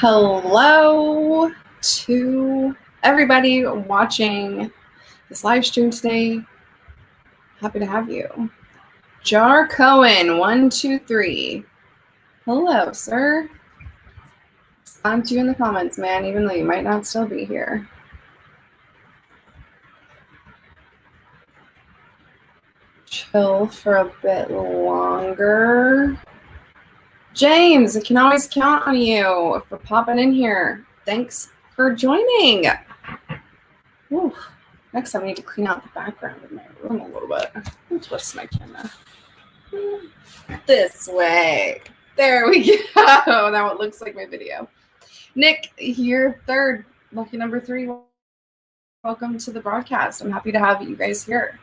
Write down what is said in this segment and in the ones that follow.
Hello to everybody watching this live stream today. Happy to have you. Jar Cohen, 123. Hello, sir. Respond to you in the comments, man, even though you might not still be here. Chill for a bit longer. James, I can always count on you for popping in here. Thanks for joining. Ooh, next time I need to clean out the background of my room a little bit. I'll twist my camera. This way. There we go. Now it looks like my video. Nick, you're third, lucky number 3. Welcome to the broadcast. I'm happy to have you guys here.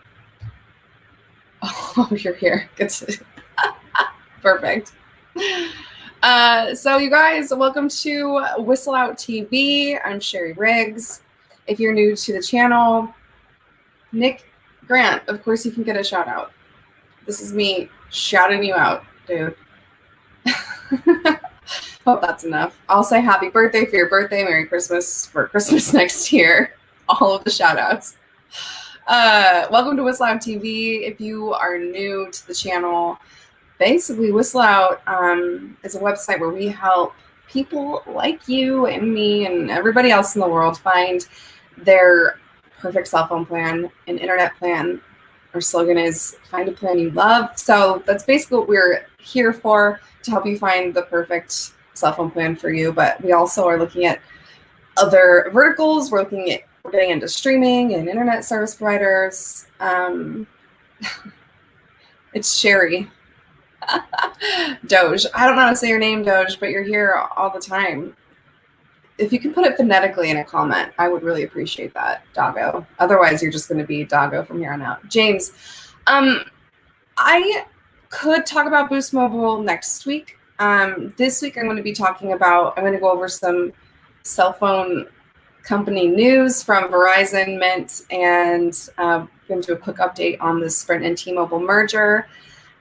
Oh, you're here. Good to perfect. So you guys, welcome to Whistle Out TV. I'm Sherry Riggs. If you're new to the channel, Nick Grant, of course you can get a shout out. This is me shouting you out, dude. Hope that's enough. I'll say happy birthday for your birthday, Merry Christmas for Christmas next year. All of the shout outs. Welcome to Whistle Out TV. If you are new to the channel, basically Whistle Out is a website where we help people like you and me and everybody else in the world find their perfect cell phone plan, an internet plan. Our slogan is find a plan you love. So that's basically what we're here for, to help you find the perfect cell phone plan for you. But we also are looking at other verticals. We're getting into streaming and internet service providers. It's Sherry. Doge. I don't know how to say your name, Doge, but you're here all the time. If you can put it phonetically in a comment, I would really appreciate that, Doggo. Otherwise, you're just going to be Doggo from here on out. James, I could talk about Boost Mobile next week. This week, I'm going to go over some cell phone company news from Verizon, Mint, and going to do a quick update on the Sprint and T-Mobile merger.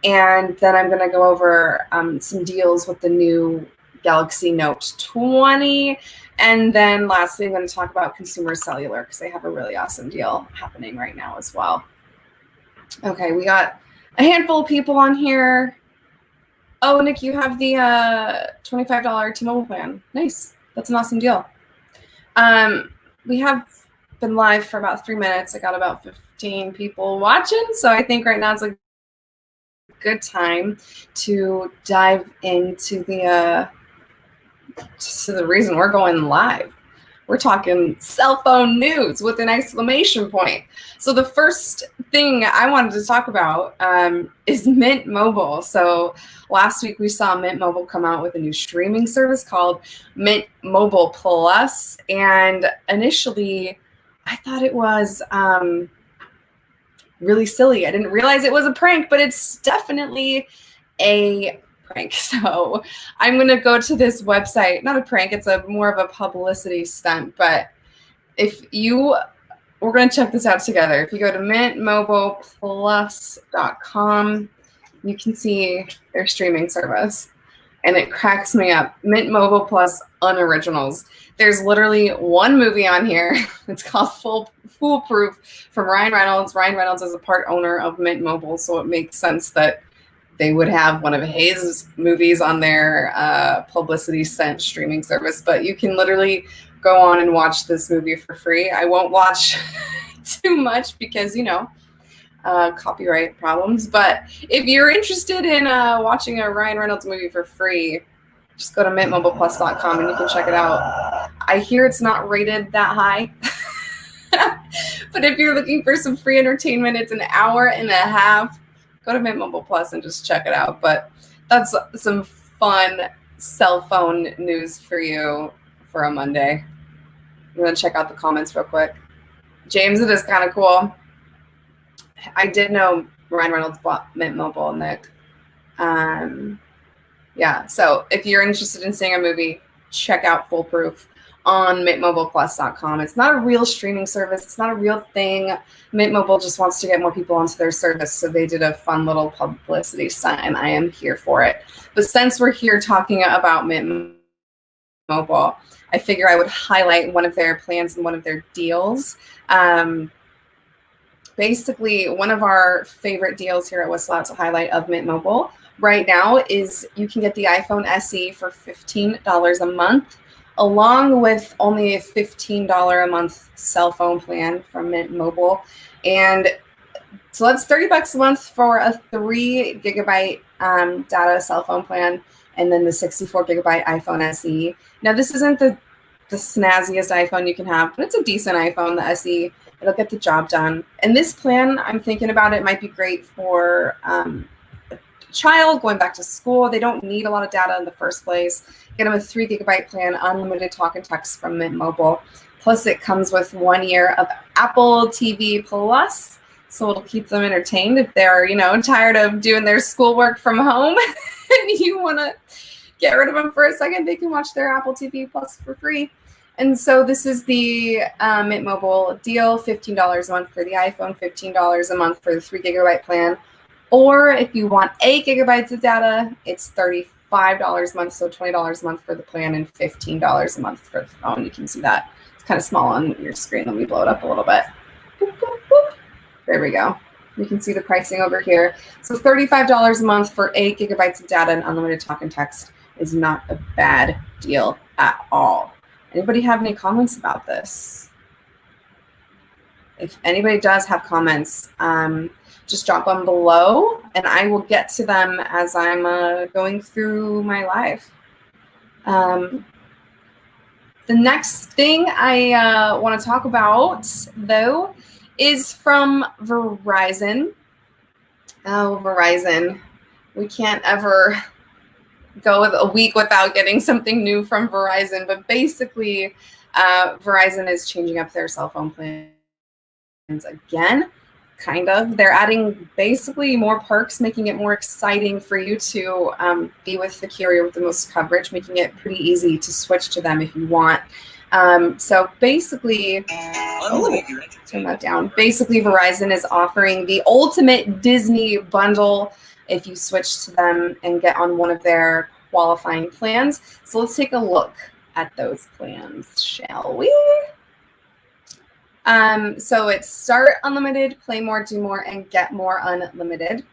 And then I'm going to go over some deals with the new Galaxy Note20. And then lastly, I'm going to talk about Compare Cellular because they have a really awesome deal happening right now as well. Okay, we got a handful of people on here. Oh, Nick, you have the $25 T-Mobile plan. Nice. That's an awesome deal. We have been live for about 3 minutes. I got about 15 people watching. So I think right now it's a good time to dive into the reason we're going live. We're talking cell phone news with an exclamation point. So the first thing I wanted to talk about is Mint Mobile. So last week we saw Mint Mobile come out with a new streaming service called Mint Mobile Plus. And initially I thought it was really silly. I didn't realize it was a prank, but it's definitely a prank. So I'm going to go to this website, not a prank, it's more of a publicity stunt, but we're going to check this out together. If you go to mintmobileplus.com, you can see their streaming service, and it cracks me up. Mint Mobile Plus Unoriginals. There's literally one movie on here. It's called Foolproof from Ryan Reynolds. Ryan Reynolds is a part owner of Mint Mobile, so it makes sense that they would have one of his movies on their publicity sent streaming service. But you can literally go on and watch this movie for free. I won't watch too much because, copyright problems. But if you're interested in watching a Ryan Reynolds movie for free, just go to mintmobileplus.com and you can check it out. I hear it's not rated that high. But if you're looking for some free entertainment, it's an hour and a half. Go to Mint Mobile Plus and just check it out. But that's some fun cell phone news for you for a Monday. I'm going to check out the comments real quick. James, it is kind of cool. I did know Ryan Reynolds bought Mint Mobile, Nick. Yeah, so if you're interested in seeing a movie, check out Foolproof on mintmobileplus.com. It's not a real streaming service. It's not a real thing. Mint Mobile just wants to get more people onto their service, so they did a fun little publicity stunt, and I am here for it. But since we're here talking about Mint Mobile, I figure I would highlight one of their plans and one of their deals. Basically, one of our favorite deals here at Whistle Out to highlight of Mint Mobile right now is you can get the iPhone SE for $15 a month, along with only a $15 a month cell phone plan from Mint Mobile. And so that's $30 a month for a 3 gigabyte data cell phone plan, and then the 64 gigabyte iPhone SE. Now, this isn't the snazziest iPhone you can have, but it's a decent iPhone, the SE. It'll get the job done. And this plan, I'm thinking about it, might be great for a child going back to school. They don't need a lot of data in the first place. Get them a 3 gigabyte plan, unlimited talk and text from Mint Mobile. Plus, it comes with 1 year of Apple TV Plus. So it'll keep them entertained if they're, tired of doing their schoolwork from home and you want to get rid of them for a second, they can watch their Apple TV Plus for free. And so this is the Mint Mobile deal, $15 a month for the iPhone, $15 a month for the 3 gigabyte plan. Or if you want 8 gigabytes of data, it's $35 a month, so $20 a month for the plan and $15 a month for the phone. You can see that. It's kind of small on your screen. Let me blow it up a little bit. Boop, boop, boop. There we go. You can see the pricing over here. So $35 a month for 8 gigabytes of data and unlimited talk and text is not a bad deal at all. Anybody have any comments about this? If anybody does have comments, just drop them below and I will get to them as I'm going through my live. The next thing I want to talk about, though, is from Verizon. Oh, Verizon. We can't ever go with a week without getting something new from Verizon. But basically, Verizon is changing up their cell phone plans again, kind of. They're adding basically more perks, making it more exciting for you to be with the carrier with the most coverage, making it pretty easy to switch to them if you want. So basically, turn that down. Basically, Verizon is offering the ultimate Disney bundle if you switch to them and get on one of their qualifying plans. So let's take a look at those plans, shall we? So it's Start Unlimited, Play More, Do More, and Get More Unlimited.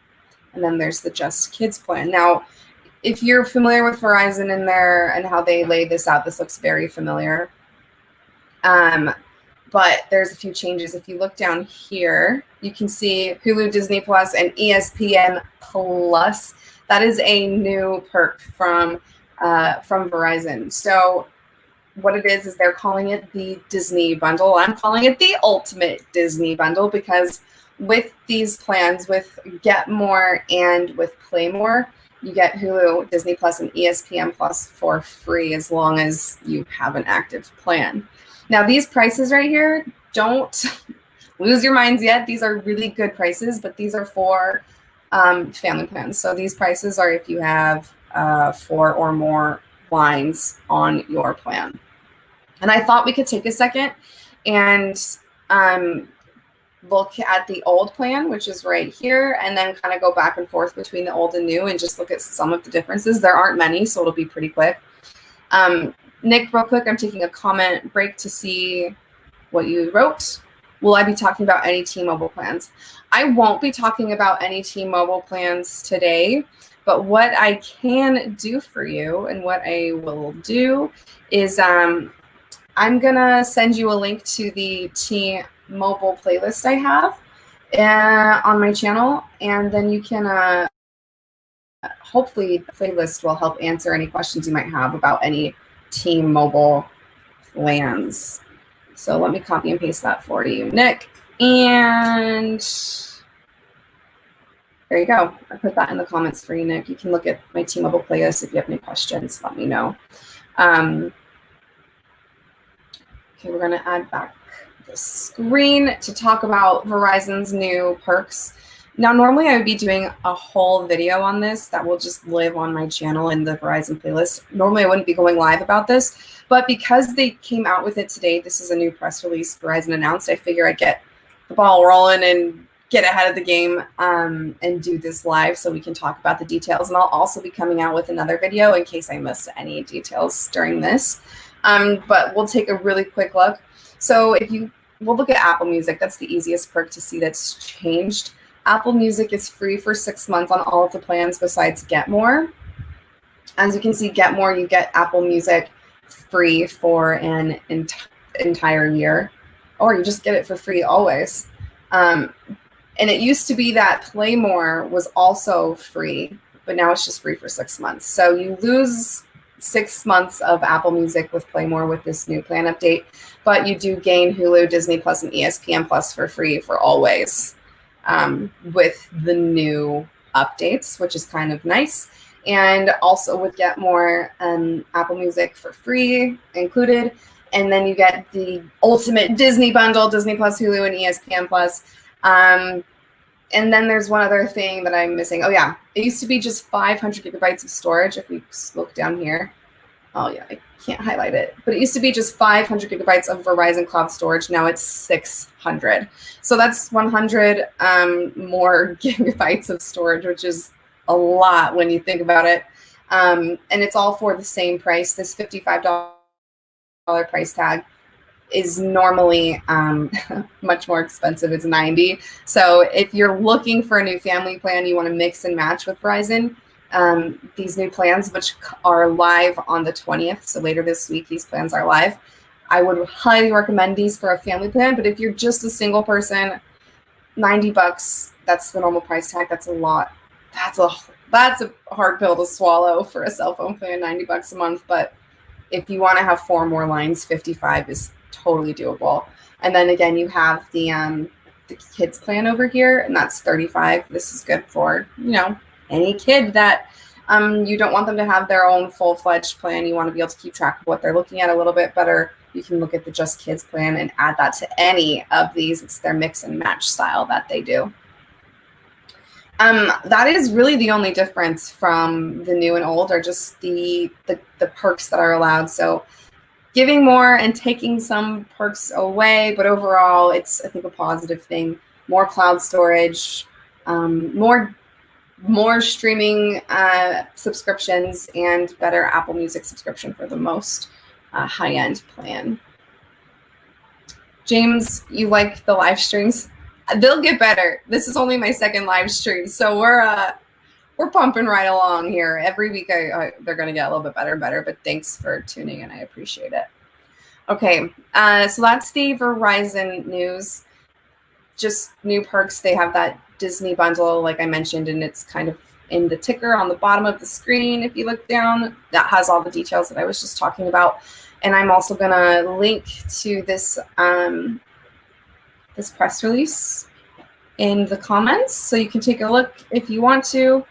And then there's the Just Kids plan. Now, if you're familiar with Verizon and how they lay this out, this looks very familiar. But there's a few changes. If you look down here, you can see Hulu, Disney Plus, and ESPN Plus. That is a new perk from Verizon. So what it is they're calling it the Disney bundle. I'm calling it the ultimate Disney bundle because with these plans, with Get More and with Play More, you get Hulu, Disney Plus, and ESPN Plus for free as long as you have an active plan. Now, these prices right here, don't lose your minds yet. These are really good prices, but these are for family plans. So these prices are if you have 4 or more lines on your plan. And I thought we could take a second and look at the old plan, which is right here, and then kind of go back and forth between the old and new and just look at some of the differences. There aren't many, so it'll be pretty quick. Nick, real quick, I'm taking a comment break to see what you wrote. Will I be talking about any T-Mobile plans? I won't be talking about any T-Mobile plans today, but what I can do for you and what I will do is I'm going to send you a link to the T-Mobile playlist I have on my channel, and then you can hopefully the playlist will help answer any questions you might have about any T-Mobile plans. So let me copy and paste that for you, Nick. And there you go. I put that in the comments for you, Nick. You can look at my T-Mobile playlist if you have any questions. Let me know. Okay, we're going to add back the screen to talk about Verizon's new perks. Now, normally I would be doing a whole video on this that will just live on my channel in the Verizon playlist. Normally I wouldn't be going live about this, but because they came out with it today, this is a new press release Verizon announced, I figure I'd get the ball rolling and get ahead of the game and do this live so we can talk about the details. And I'll also be coming out with another video in case I miss any details during this. But we'll take a really quick look. So we'll look at Apple Music. That's the easiest perk to see that's changed. Apple Music is free for 6 months on all of the plans besides Get More. As you can see, Get More, you get Apple Music free for an entire year, or you just get it for free always. And it used to be that Play More was also free, but now it's just free for 6 months. So you lose 6 months of Apple Music with Play More with this new plan update, but you do gain Hulu, Disney Plus, and ESPN Plus for free for always with the new updates, which is kind of nice. And also with Get More, Apple Music for free included. And then you get the ultimate Disney bundle, Disney Plus, Hulu, and ESPN Plus. And then there's one other thing that I'm missing. Oh, yeah. It used to be just 500 gigabytes of storage. If we look down here. Oh, yeah. I can't highlight it. But it used to be just 500 gigabytes of Verizon cloud storage. Now it's 600. So that's 100 more gigabytes of storage, which is a lot when you think about it. And it's all for the same price. This $55 price tag is normally much more expensive. It's $90. So if you're looking for a new family plan, you want to mix and match with Verizon, these new plans, which are live on the 20th. So later this week, these plans are live. I would highly recommend these for a family plan. But if you're just a single person, $90, that's the normal price tag. That's a lot. That's a hard pill to swallow for a cell phone plan, $90 a month. But if you want to have 4 more lines, $55 is totally doable. And then again, you have the kids plan over here, and that's $35. This is good for, any kid that you don't want them to have their own full-fledged plan. You want to be able to keep track of what they're looking at a little bit better. You can look at the Just Kids plan and add that to any of these. It's their mix and match style that they do. That is really the only difference from the new and old, are just the perks that are allowed. So giving more and taking some perks away, but overall it's, I think, a positive thing. More cloud storage, more streaming subscriptions, and better Apple Music subscription for the most high-end plan. James, you like the live streams? They'll get better. This is only my second live stream, so we're pumping right along here. Every week they're going to get a little bit better and better, but thanks for tuning in. I appreciate it. Okay, so that's the Verizon news. Just new perks. They have that Disney bundle, like I mentioned, and it's kind of in the ticker on the bottom of the screen. If you look down, that has all the details that I was just talking about. And I'm also going to link to this this press release in the comments, so you can take a look if you want to.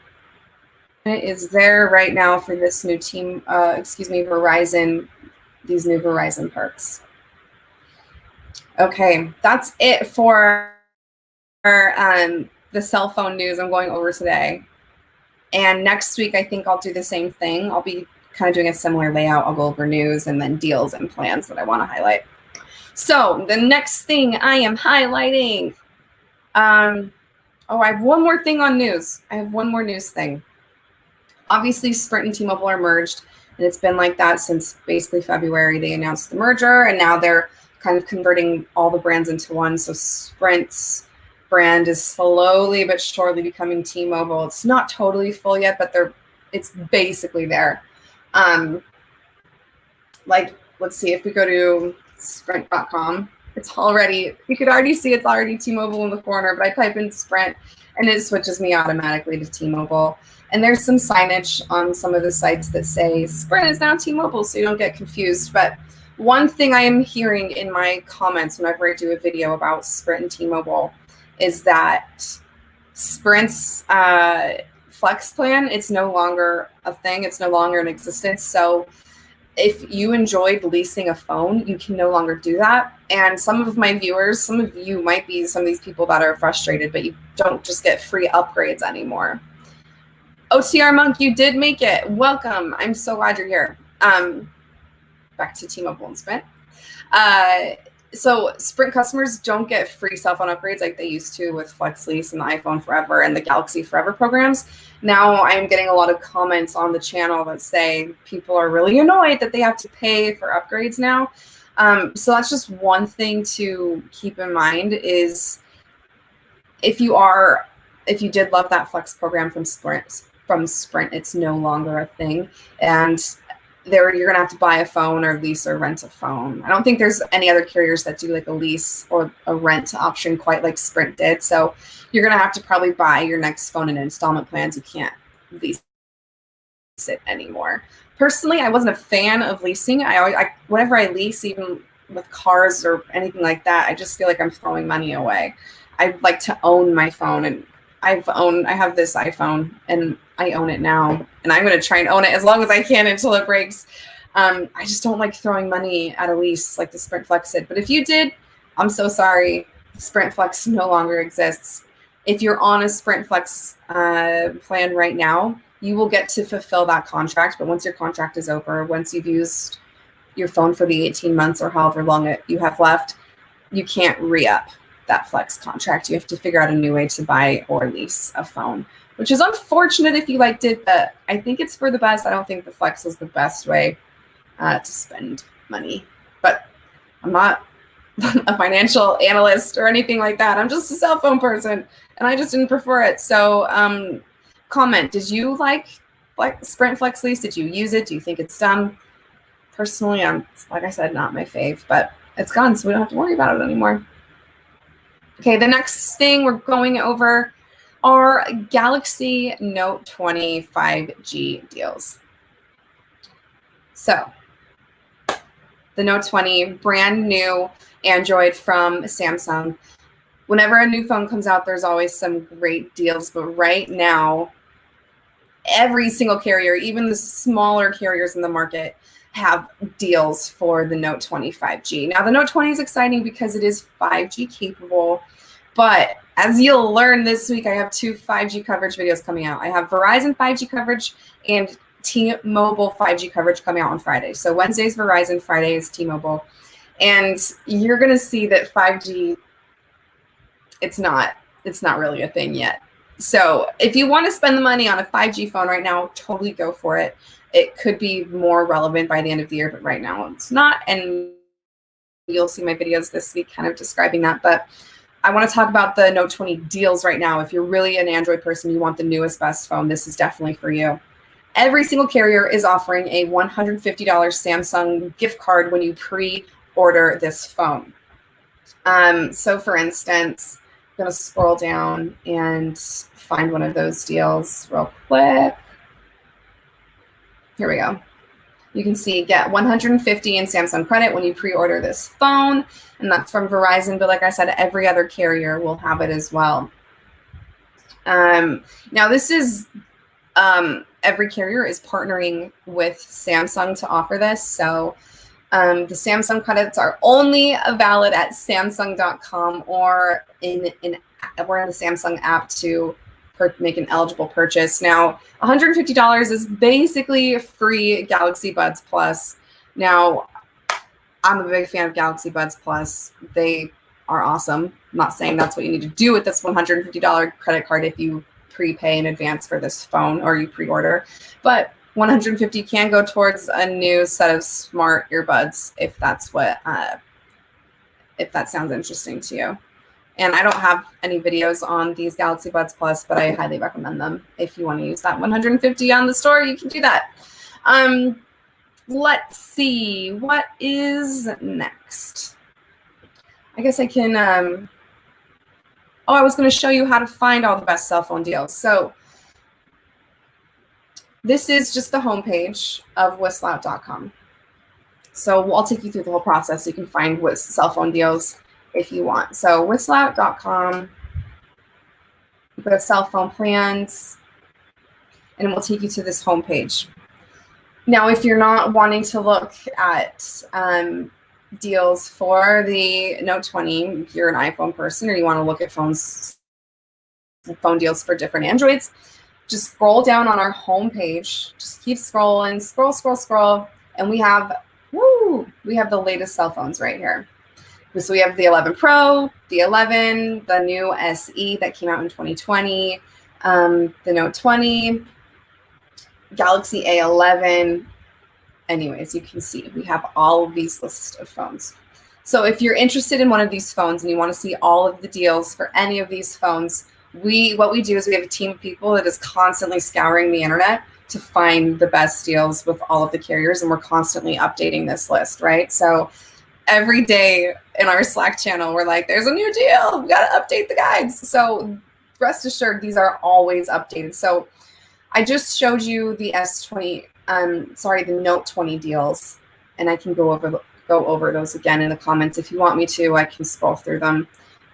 It is there right now for this new Verizon, these new Verizon perks. Okay, that's it for the cell phone news I'm going over today. And next week, I think I'll do the same thing. I'll be kind of doing a similar layout. I'll go over news and then deals and plans that I want to highlight. So the next thing I am highlighting, I have one more thing on news. I have one more news thing. Obviously, Sprint and T-Mobile are merged, and it's been like that since basically February. They announced the merger, and now they're kind of converting all the brands into one. So Sprint's brand is slowly but surely becoming T-Mobile. It's not totally full yet, but it's basically there. Let's see, if we go to Sprint.com, it's already, you could already see it's already T-Mobile in the corner, but I type in Sprint and it switches me automatically to T-Mobile. And there's some signage on some of the sites that say Sprint is now T-Mobile, so you don't get confused. But one thing I am hearing in my comments whenever I do a video about Sprint and T-Mobile is that Sprint's Flex plan, it's no longer a thing. It's no longer in existence. So if you enjoyed leasing a phone, you can no longer do that. And some of my viewers, some of you might be some of these people that are frustrated, but you don't just get free upgrades anymore. OTR Monk, you did make it. Welcome. I'm so glad you're here. Back to T-Mobile and Sprint. So Sprint customers don't get free cell phone upgrades like they used to with Flex Lease and the iPhone Forever and the Galaxy Forever programs. Now I'm getting a lot of comments on the channel that say people are really annoyed that they have to pay for upgrades now. So that's just one thing to keep in mind is if you did love that Flex program from Sprint, it's no longer a thing. And you're gonna have to buy a phone or lease or rent a phone. I don't think there's any other carriers that do like a lease or a rent option quite like Sprint did. So you're gonna have to probably buy your next phone in installment plans. You can't lease it anymore. Personally, I wasn't a fan of leasing. Whenever I lease, even with cars or anything like that, I just feel like I'm throwing money away. I like to own my phone, and I have this iPhone and I own it now, and I'm going to try and own it as long as I can until it breaks. I just don't like throwing money at a lease like the Sprint Flex did. But if you did, I'm so sorry. Sprint Flex no longer exists. If you're on a Sprint Flex plan right now, you will get to fulfill that contract. But once your contract is over, once you've used your phone for the 18 months or however long you have left, you can't re-up that Flex contract. You have to figure out a new way to buy or lease a phone, which is unfortunate if you liked it, but I think it's for the best. I don't think the Flex is the best way to spend money, but I'm not a financial analyst or anything like that. I'm just a cell phone person, and I just didn't prefer it. So comment, did you like Sprint Flex Lease? Did you use it? Do you think it's dumb? Personally, like I said, not my fave, but it's gone, so we don't have to worry about it anymore. Okay, the next thing we're going over are Galaxy Note 20 5G deals. So the Note 20, brand new Android from Samsung. Whenever a new phone comes out, there's always some great deals, but right now, every single carrier, even the smaller carriers in the market, have deals for the Note 20 5G. Now, the Note 20 is exciting because it is 5G capable, but as you'll learn this week, I have 2 5G coverage videos coming out. I have Verizon 5G coverage and T-Mobile 5G coverage coming out on Friday. So Wednesday's Verizon, Friday is T-Mobile. And you're going to see that 5G, it's not really a thing yet. So if you want to spend the money on a 5G phone right now, totally go for it. It could be more relevant by the end of the year, but right now it's not. And you'll see my videos this week kind of describing that. But I want to talk about the Note 20 deals right now. If you're really an Android person, you want the newest, best phone, this is definitely for you. Every single carrier is offering a $150 Samsung gift card when you pre-order this phone. So for instance, I'm going to scroll down and find one of those deals real quick. Here we go. You can see get 150 in Samsung credit when you pre-order this phone, and that's from Verizon. But like I said, every other carrier will have it as well. Now this is every carrier is partnering with Samsung to offer this. So the Samsung credits are only valid at Samsung.com or in the Samsung app to make an eligible purchase. Now, $150 is basically free Galaxy Buds Plus. Now, I'm a big fan of Galaxy Buds Plus. They are awesome. I'm not saying that's what you need to do with this $150 credit card if you prepay in advance for this phone or you pre-order, but $150 can go towards a new set of smart earbuds if that's what if that sounds interesting to you. And I don't have any videos on these Galaxy Buds Plus, but I highly recommend them. If you want to use that $150 on the store, you can do that. Let's see, what is next? I guess I can, I was going to show you how to find all the best cell phone deals. So this is just the homepage of whislout.com. So I'll take you through the whole process so you can find what cell phone deals if you want. So whislout.com, go to cell phone plans, and we'll take you to this homepage. Now, if you're not wanting to look at deals for the Note 20, if you're an iPhone person or you want to look at phone deals for different Androids, just scroll down on our homepage. Just keep scrolling, scroll, and we have the latest cell phones right here. So we have the 11 Pro, the 11, the new SE that came out in 2020, the Note 20, Galaxy A11. Anyways, you can see we have all of these lists of phones. So if you're interested in one of these phones and you want to see all of the deals for any of these phones, what we do is we have a team of people that is constantly scouring the internet to find the best deals with all of the carriers, and we're constantly updating this list, right? So every day in our Slack channel, we're like, there's a new deal. We got to update the guides. So rest assured, these are always updated. So I just showed you the the Note 20 deals, and I can go over those again in the comments. If you want me to, I can scroll through them.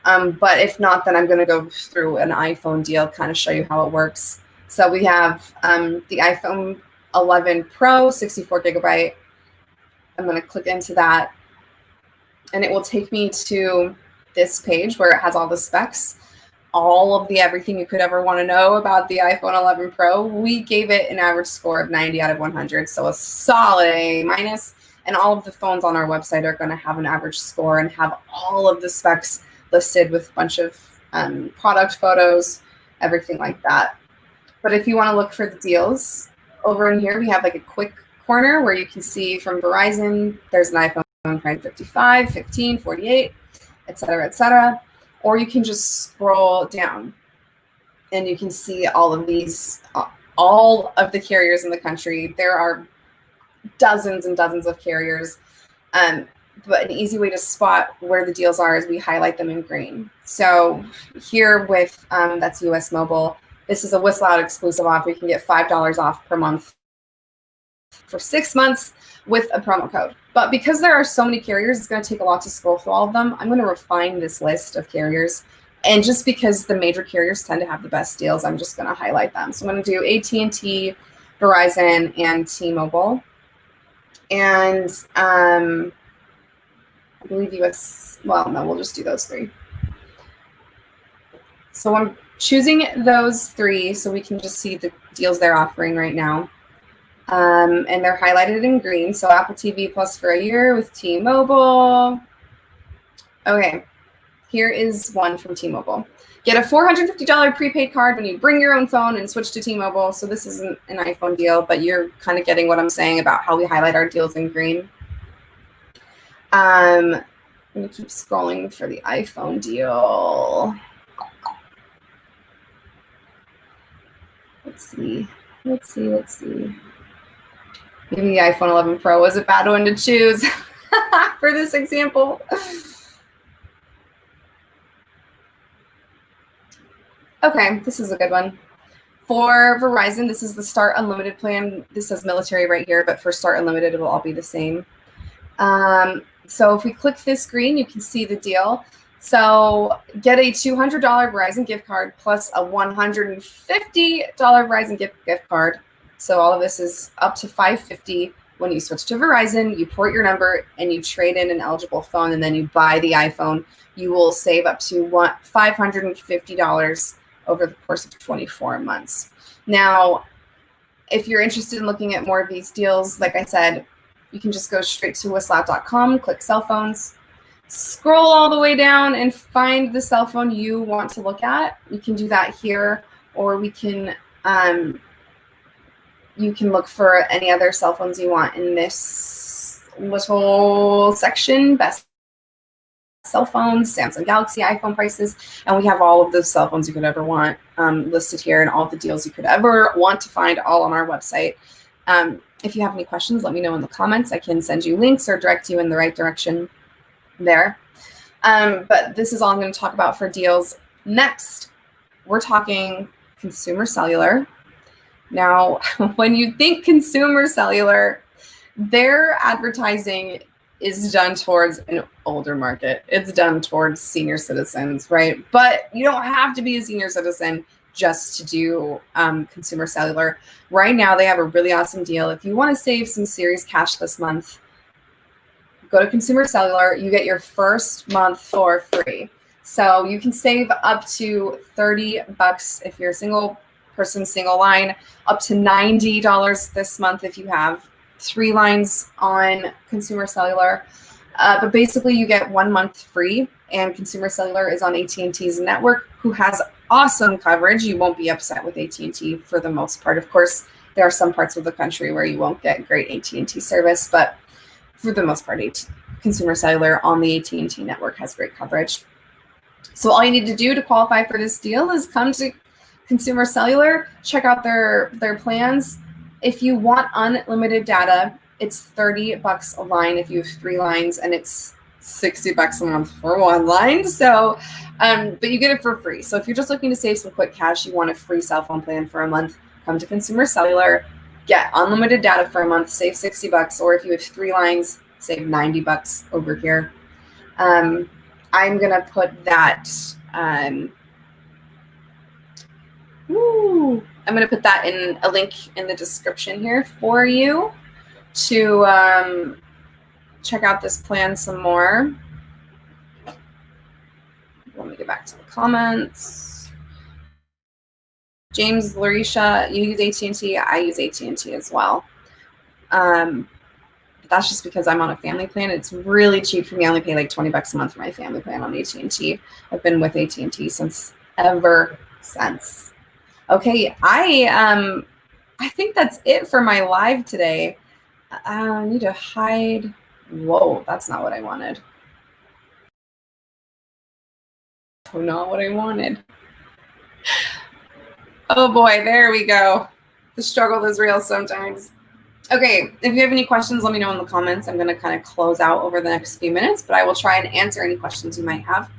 But if not, then I'm going to go through an iPhone deal, kind of show you how it works. So we have the iPhone 11 Pro, 64 gigabyte. I'm going to click into that, and it will take me to this page where it has all the specs, all of the everything you could ever want to know about the iPhone 11 Pro. We gave it an average score of 90 out of 100, so a solid A minus. And all of the phones on our website are going to have an average score and have all of the specs listed with a bunch of product photos, everything like that. But if you want to look for the deals, over in here we have like a quick corner where you can see from Verizon, there's an iPhone price 55, 15, 48, et cetera, et cetera. Or you can just scroll down and you can see all of these, all of the carriers in the country. There are dozens and dozens of carriers. But an easy way to spot where the deals are is we highlight them in green. So here with, that's US Mobile, this is a Whistle Out exclusive offer. You can get $5 off per month for 6 months with a promo code. But because there are so many carriers, it's going to take a lot to scroll through all of them. I'm going to refine this list of carriers. And just because the major carriers tend to have the best deals, I'm just going to highlight them. So I'm going to do AT&T, Verizon, and T-Mobile. And I believe US, well, no, we'll just do those three. So I'm choosing those three so we can just see the deals they're offering right now. And they're highlighted in green. So Apple TV Plus for a year with T-Mobile. Okay, here is one from T-Mobile. Get a $450 prepaid card when you bring your own phone and switch to T-Mobile. So this isn't an iPhone deal, but you're kind of getting what I'm saying about how we highlight our deals in green. I'm going to keep scrolling for the iPhone deal. Let's see. Maybe the iPhone 11 Pro was a bad one to choose for this example. Okay, this is a good one. For Verizon, this is the Start Unlimited plan. This says military right here, but for Start Unlimited, it will all be the same. So if we click this green, you can see the deal. So get a $200 Verizon gift card plus a $150 Verizon gift card. So all of this is up to $550. When you switch to Verizon, you port your number and you trade in an eligible phone, and then you buy the iPhone. You will save up to $550 over the course of 24 months. Now, if you're interested in looking at more of these deals, like I said, you can just go straight to whistleout.com, click cell phones, scroll all the way down and find the cell phone you want to look at. You can do that here, or we can you can look for any other cell phones you want in this little section, best cell phones, Samsung Galaxy, iPhone prices, and we have all of those cell phones you could ever want listed here, and all the deals you could ever want to find all on our website. If you have any questions, let me know in the comments. I can send you links or direct you in the right direction there. But this is all I'm going to talk about for deals. Next, we're talking consumer cellular. Now, when you think consumer cellular, their advertising is done towards an older market. It's done towards senior citizens, right? But you don't have to be a senior citizen just to do consumer cellular. Right now, they have a really awesome deal. If you want to save some serious cash this month, go to Consumer Cellular. You get your first month for free. So you can save up to $30 if you're a single person, single line, up to $90 this month if you have 3 lines on Consumer Cellular. But basically, you get 1 month free, and Consumer Cellular is on AT&T's network, who has awesome coverage. You won't be upset with AT&T for the most part. Of course, there are some parts of the country where you won't get great AT&T service, but for the most part, Consumer Cellular on the AT&T network has great coverage. So all you need to do to qualify for this deal is come to Consumer Cellular, check out their plans. If you want unlimited data, it's $30 a line if you have 3 lines, and it's $60 a month for 1 line. So, but you get it for free. So if you're just looking to save some quick cash, you want a free cell phone plan for a month, come to Consumer Cellular, get unlimited data for a month, save $60. Or if you have 3 lines, save $90 over here. I'm gonna put that. I'm gonna put that in a link in the description here for you to check out this plan some more. Let me get back to the comments. James, Larisha, you use AT&T. I use AT&T as well. That's just because I'm on a family plan. It's really cheap for me. I only pay like $20 a month for my family plan on AT&T. I've been with AT&T ever since. Okay, I think that's it for my live today. I need to hide. Whoa, that's not what I wanted. Oh, not what I wanted. Oh boy, there we go. The struggle is real sometimes. Okay, if you have any questions, let me know in the comments. I'm going to kind of close out over the next few minutes, but I will try and answer any questions you might have.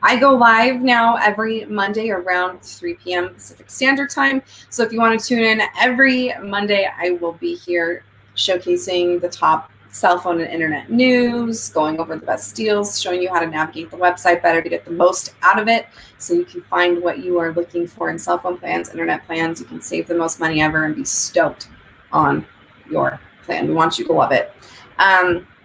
I go live now every Monday around 3 p.m. Pacific Standard Time. So if you want to tune in every Monday, I will be here showcasing the top cell phone and internet news, going over the best deals, showing you how to navigate the website better to get the most out of it, so you can find what you are looking for in cell phone plans, internet plans. You can save the most money ever and be stoked on your plan. We want you to love it.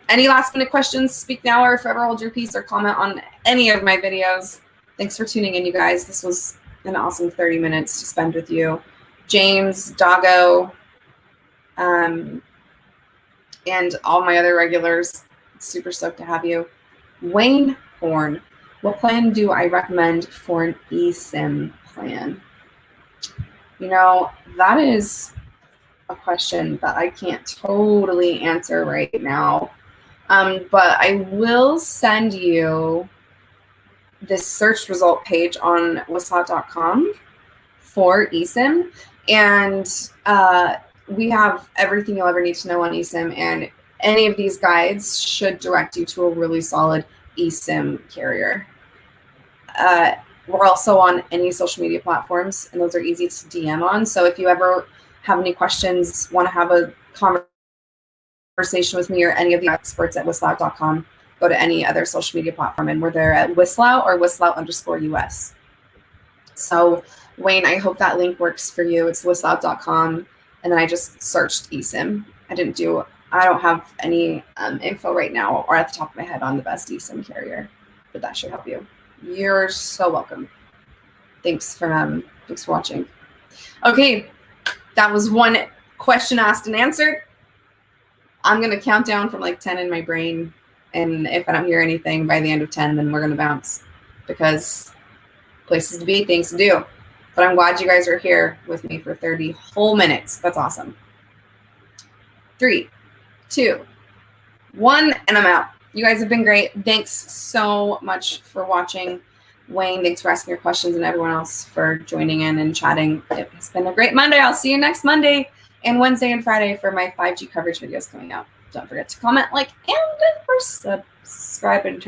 Any last minute questions, speak now or forever hold your peace, or comment on any of my videos. Thanks for tuning in, you guys. This was an awesome 30 minutes to spend with you. James, Doggo, and all my other regulars, super stoked to have you. Wayne Horn, what plan do I recommend for an eSIM plan? You know, that is a question that I can't totally answer right now. But I will send you this search result page on whistlot.com for eSIM. And we have everything you'll ever need to know on eSIM. And any of these guides should direct you to a really solid eSIM carrier. We're also on any social media platforms, and those are easy to DM on. So if you ever have any questions, want to have a conversation with me or any of the experts at whistlot.com, go to any other social media platform, and we're there at Whislout or Whislout_US. So Wayne, I hope that link works for you. It's whislout.com, and then I just searched eSIM. I don't have any info right now or at the top of my head on the best eSIM carrier, but that should help you. You're so welcome. Thanks for watching. Okay, that was one question asked and answered. I'm going to count down from like 10 in my brain. And if I don't hear anything by the end of 10, then we're going to bounce, because places to be, things to do. But I'm glad you guys are here with me for 30 whole minutes. That's awesome. 3, 2, 1, and I'm out. You guys have been great. Thanks so much for watching. Wayne, thanks for asking your questions, and everyone else for joining in and chatting. It has been a great Monday. I'll see you next Monday and Wednesday and Friday for my 5G coverage videos coming out. Don't forget to comment, like, and of course subscribe and turn